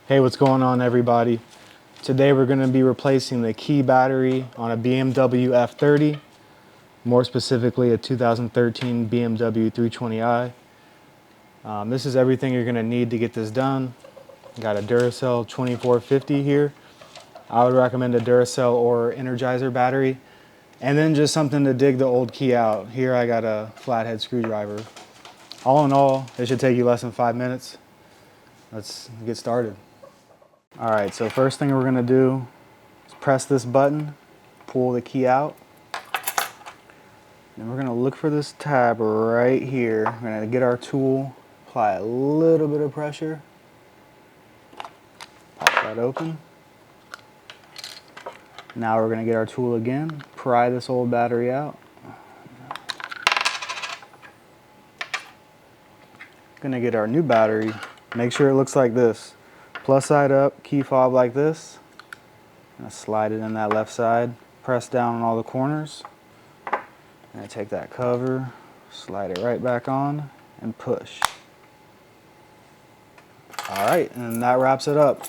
Hey, what's going on, everybody? Today we're going to be replacing the key battery on a BMW F30, more specifically a 2013 BMW 320i. This is everything you're going to need to get this done. Got a Duracell 2450 here. I would recommend a Duracell or Energizer battery, and then just something to dig the old key out. Here I got a flathead screwdriver. All in all, it should take you less than 5 minutes. Let's get started. Alright, so first thing we're going to do is press this button, pull the key out, and we're going to look for this tab right here. We're going to get our tool, apply a little bit of pressure, pop that open. Now we're going to get our tool again, pry this old battery out. Going to get our new battery, make sure it looks like this. Plus side up, key fob like this. I'm going to slide it in that left side, press down on all the corners. And take that cover, slide it right back on, and push. Alright, and that wraps it up.